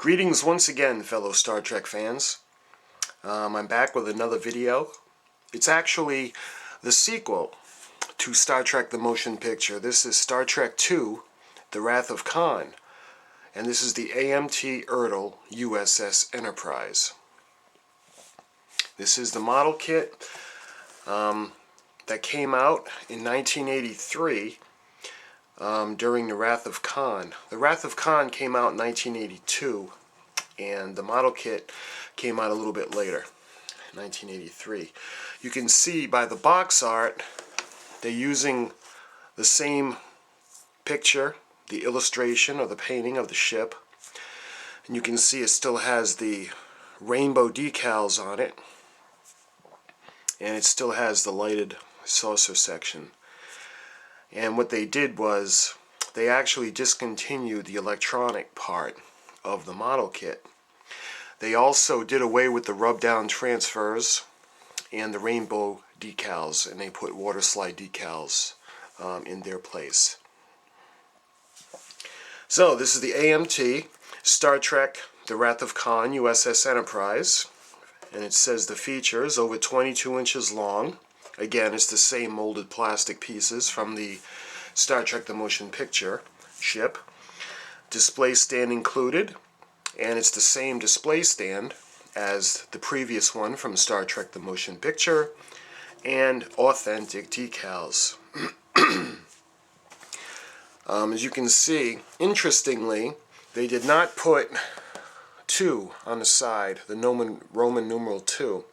Greetings once again, fellow Star Trek fans. I'm back with another video. It's actually the sequel to Star Trek the Motion Picture. This is Star Trek II, The Wrath of Khan. And this is the AMT ERTL USS Enterprise. This is the model kit that came out in 1983 during The Wrath of Khan. The Wrath of Khan came out in 1982, and the model kit came out a little bit later, 1983. You can see by the box art, they're using the same picture, the illustration or the painting of the ship. And you can see it still has the rainbow decals on it, and it still has the lighted saucer section. And what they did was they actually discontinued the electronic part of the model kit. They also did away with the rub-down transfers and the rainbow decals, and they put water slide decals in their place. So this is the AMT Star Trek The Wrath of Khan USS Enterprise, and it says the features: over 22 inches long. Again, it's the same molded plastic pieces from the Star Trek the Motion Picture ship. Display stand included, and it's the same display stand as the previous one from Star Trek the Motion Picture, and authentic decals. As you can see, interestingly, they did not put 2 on the side, the Roman numeral 2,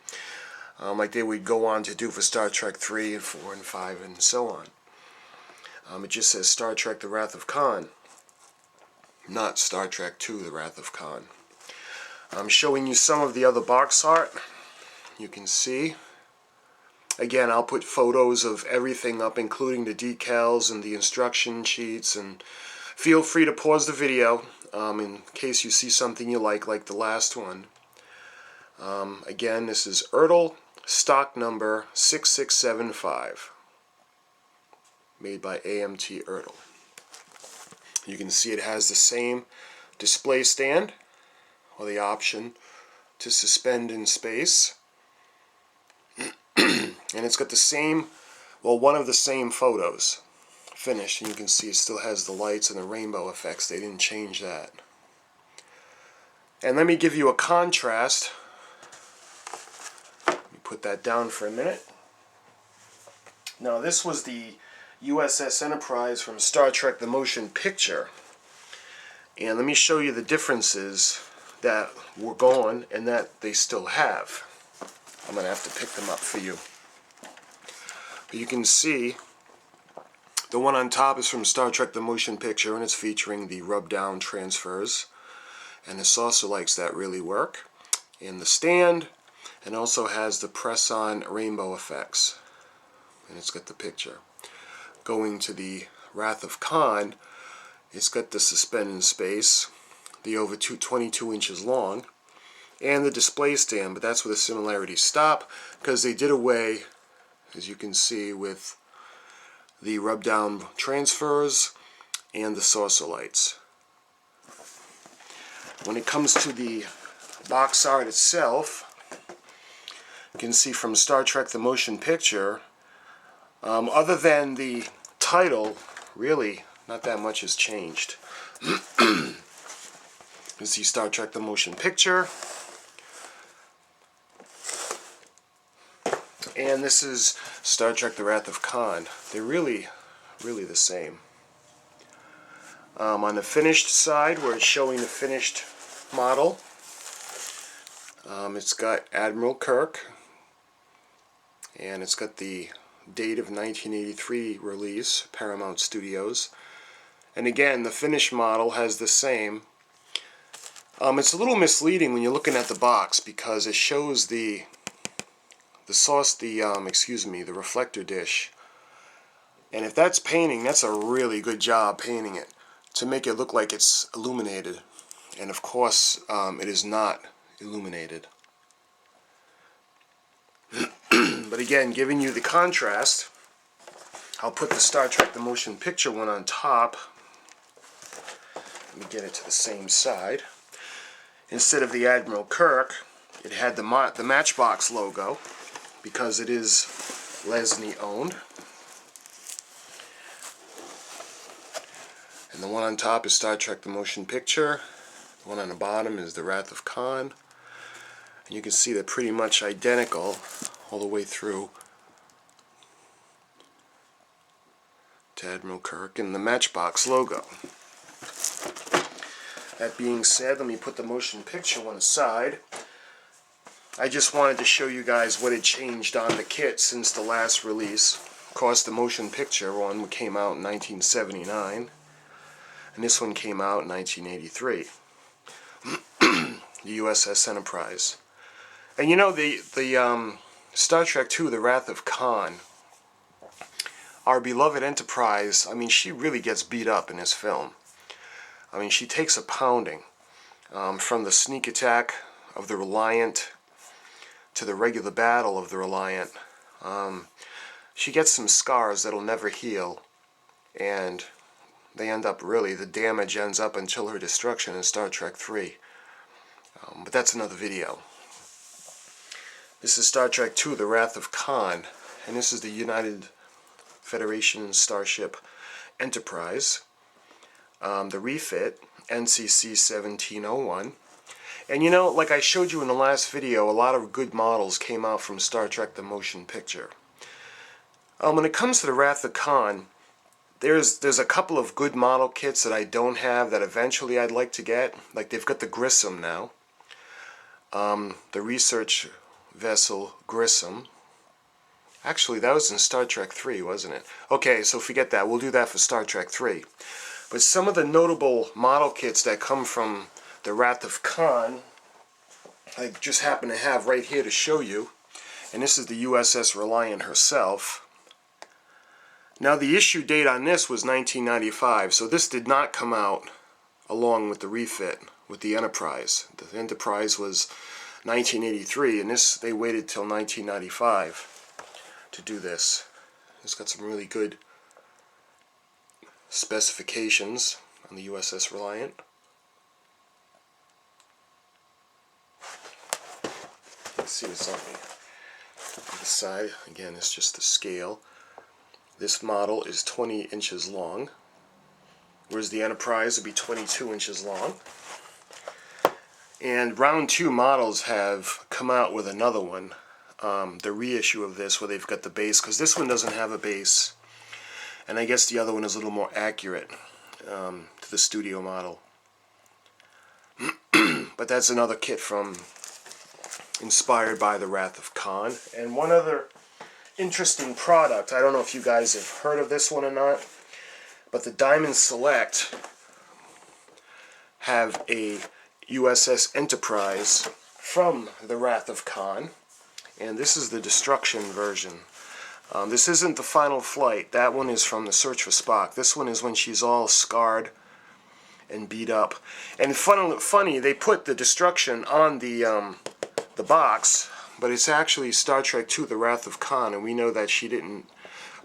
like they would go on to do for Star Trek 3 and 4 and 5 and so on. It just says Star Trek The Wrath of Khan, not Star Trek II The Wrath of Khan. I'm showing you some of the other box art. You can see. Again, I'll put photos of everything up, including the decals and the instruction sheets, and feel free to pause the video in case you see something you like the last one. Again, this is ERTL stock number 6675, made by AMT ERTL. You can see it has the same display stand, or the option to suspend in space. And it's got the same, well, one of the same photos finished, and you can see it still has the lights and the rainbow effects. They didn't change that. And let me give you a contrast. Let me put that down for a minute. Now, this was the USS Enterprise from Star Trek the Motion Picture. And let me show you the differences that were gone and that they still have. I'm going to have to pick them up for you. But you can see the one on top is from Star Trek the Motion Picture, and it's featuring the rub-down transfers and the saucer lights that really work, and the stand, and also has the press-on rainbow effects, and it's got the picture. Going to the Wrath of Khan, it's got the suspend in space, the over 22 inches long, and the display stand, but that's where the similarities stop, because they did away, as you can see, with the rub-down transfers and the saucer lights. When it comes to the box art itself, you can see from Star Trek the Motion Picture, other than the title, really not that much has changed. You can see Star Trek the Motion Picture, and this is Star Trek The Wrath of Khan. They're really the same. On the finished side, where it's showing the finished model, it's got Admiral Kirk, and it's got the date of 1983 release, Paramount Studios. And again, the finished model has the same. It's a little misleading when you're looking at the box, because it shows the reflector dish. And if that's painting, that's a really good job painting it to make it look like it's illuminated. And of course, it is not illuminated. But again, giving you the contrast, I'll put the Star Trek the Motion Picture one on top. Let me get it to the same side. Instead of the Admiral Kirk, it had the Matchbox logo, because it is Lesney owned. And the one on top is Star Trek the Motion Picture. The one on the bottom is The Wrath of Khan. And you can see they're pretty much identical all the way through to Admiral Kirk and the Matchbox logo. That being said, let me put the motion picture one aside. I just wanted to show you guys what had changed on the kit since the last release. Of course, the motion picture one came out in 1979, and this one came out in 1983. The USS Enterprise. And you know, the Star Trek II, The Wrath of Khan, our beloved Enterprise, I mean, she really gets beat up in this film. I mean, she takes a pounding from the sneak attack of the Reliant to the regular battle of the Reliant. She gets some scars that'll never heal, and they end up really, the damage ends up until her destruction in Star Trek III. But that's another video. This is Star Trek II, The Wrath of Khan, and this is the United Federation Starship Enterprise. The refit, NCC 1701. And you know, like I showed you in the last video, a lot of good models came out from Star Trek the Motion Picture. When it comes to the Wrath of Khan, there's a couple of good model kits that I don't have that eventually I'd like to get. Like they've got the Grissom now. The research vessel Grissom. Actually, that was in Star Trek 3, wasn't it? Okay, so forget that. We'll do that for Star Trek 3. But some of the notable model kits that come from the Wrath of Khan, I just happen to have right here to show you. And this is the USS Reliant herself. Now, the issue date on this was 1995, so this did not come out along with the refit with the Enterprise. The Enterprise was 1983, and this they waited till 1995 to do this. It's got some really good specifications on the USS Reliant. Let's see what's on the side. Again, it's just the scale. This model is 20 inches long, whereas the Enterprise would be 22 inches long. And round 2 models have come out with another one, the reissue of this, where they've got the base, because this one doesn't have a base, and I guess the other one is a little more accurate to the studio model. But that's another kit from inspired by the Wrath of Khan. And one other interesting product, I don't know if you guys have heard of this one or not, but the Diamond Select have a USS Enterprise from the Wrath of Khan, and this is the destruction version. This isn't the final flight. That one is from the Search for Spock. This one is when she's all scarred and beat up. And funny, they put the destruction on the box, but it's actually Star Trek II, The Wrath of Khan, and we know that she didn't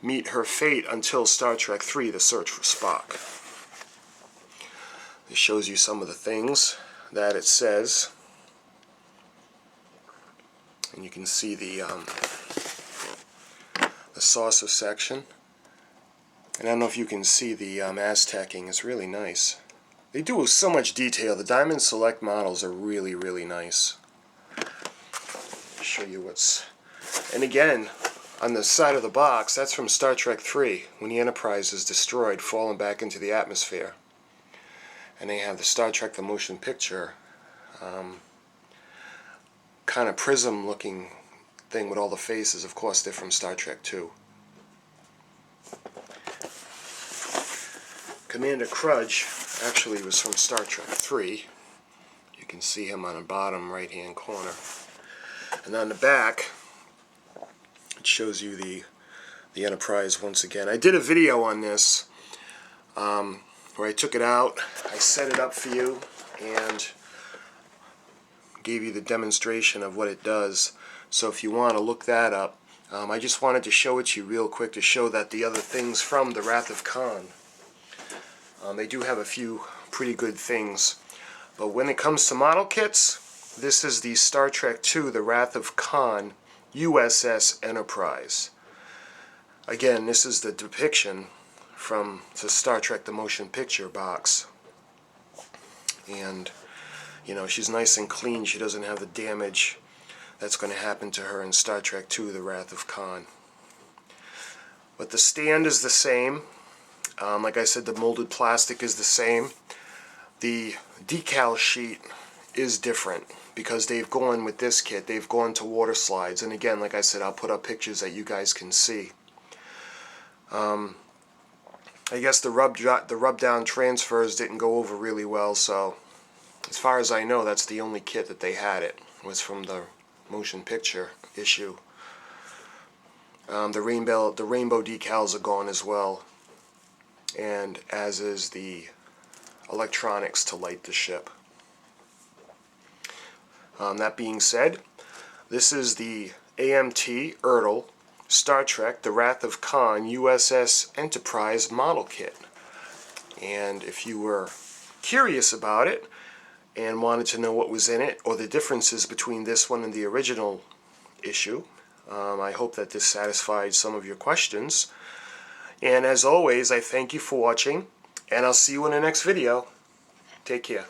meet her fate until Star Trek III, The Search for Spock. This shows you some of the things that it says, and you can see the saucer section, and I don't know if you can see the Aztecing. It's really nice. They do so much detail. The Diamond Select models are really, really nice. Show you what's, and again, on the side of the box, that's from Star Trek 3, when the Enterprise is destroyed, falling back into the atmosphere. And they have the Star Trek the Motion Picture kind of prism looking thing with all the faces. Of course, they're from Star Trek 2. Commander Crudge actually was from Star Trek 3. You can see him on the bottom right hand corner. And on the back, it shows you the Enterprise once again. I did a video on this where I took it out, I set it up for you, and gave you the demonstration of what it does. So if you want to look that up, I just wanted to show it to you real quick to show that the other things from the Wrath of Khan, they do have a few pretty good things. But when it comes to model kits, this is the Star Trek II, The Wrath of Khan USS Enterprise. Again, this is the depiction from the Star Trek the Motion Picture box. And, you know, she's nice and clean. She doesn't have the damage that's going to happen to her in Star Trek II, The Wrath of Khan. But the stand is the same. Like I said, the molded plastic is the same. The decal sheet is different because they've gone with this kit. They've gone to water slides. And again, like I said, I'll put up pictures that you guys can see. I guess the rub down transfers didn't go over really well, so as far as I know, that's the only kit that they had. It was from the motion picture issue. The rainbow decals are gone as well, and as is the electronics to light the ship. That being said, this is the AMT ERTL Star Trek The Wrath of Khan USS Enterprise model kit. And if you were curious about it and wanted to know what was in it or the differences between this one and the original issue, I hope that this satisfied some of your questions. And as always, I thank you for watching, and I'll see you in the next video. Take care.